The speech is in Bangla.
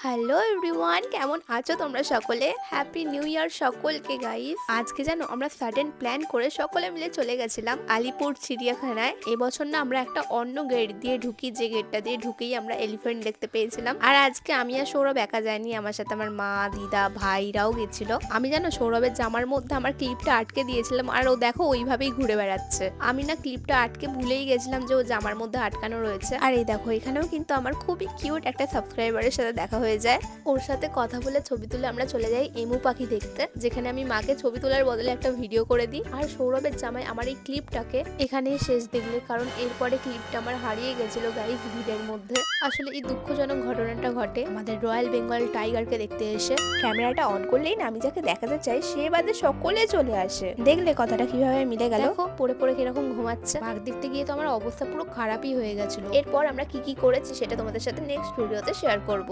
হ্যালো এভরিওয়ান, কেমন আছো তোমরা সকলে? হ্যাপি নিউ ইয়ার সকলকে গাইস। আজকে জানো আমরা সাডেন প্ল্যান করে সকলে মিলে চলে গেছিলাম আলিপুর চিড়িয়াখানায়। এবছর না আমরা একটা অন্য গেট দিয়ে ঢুকি, যে গেটটা দিয়ে ঢুকেই আমরা এলিফ্যান্ট দেখতে পেয়েছিলাম। আর আজকে আমি আর সৌরভ একা যাইনি, আমার সাথে আমার মা, দিদা, ভাইরাও গেছিল। আমি জানো সৌরভের জামার মধ্যে আমার ক্লিপটা আটকে দিয়েছিলাম, আর ও দেখো ওইভাবেই ঘুরে বেড়াচ্ছে। আমি না ক্লিপটা আটকে ভুলেই গেছিলাম যে ও জামার মধ্যে আটকানো রয়েছে। আর এই দেখো এখানেও কিন্তু আমার খুবই কিউট একটা সাবস্ক্রাইবারের সাথে দেখা হয়ে যায়। ওর সাথে কথা বলে ছবি তুলে আমরা চলে যাই এমু পাখি দেখতে, যেখানে আমি মাকে ছবি তোলার বদলে একটা ভিডিও করে দিই। আর সৌরভের জামাই আমার এই ক্লিপটাকে এখানেই শেষ দেখলে, কারণ এরপরে ক্লিপটা আমার হারিয়ে গেছিল গাইস ভিড়ের মধ্যে। আসলে এই দুঃখজনক ঘটনাটা ঘটে আমাদের রয়্যাল বেঙ্গল টাইগারকে দেখতে এসে। ক্যামেরাটা অন করলেই না আমি যাকে দেখাতে চাই সে বাদে সকলে চলে আসে। দেখলে কথাটা কিভাবে মিলে গেল? দেখো পড়ে পড়ে কিরকম ঘুমাচ্ছে। বাঘ দেখতে গিয়ে তো আমার অবস্থা পুরো খারাপই হয়ে গেছিল। এরপর আমরা কি কি করেছি সেটা তোমাদের সাথে নেক্সট ভিডিওতে শেয়ার করব।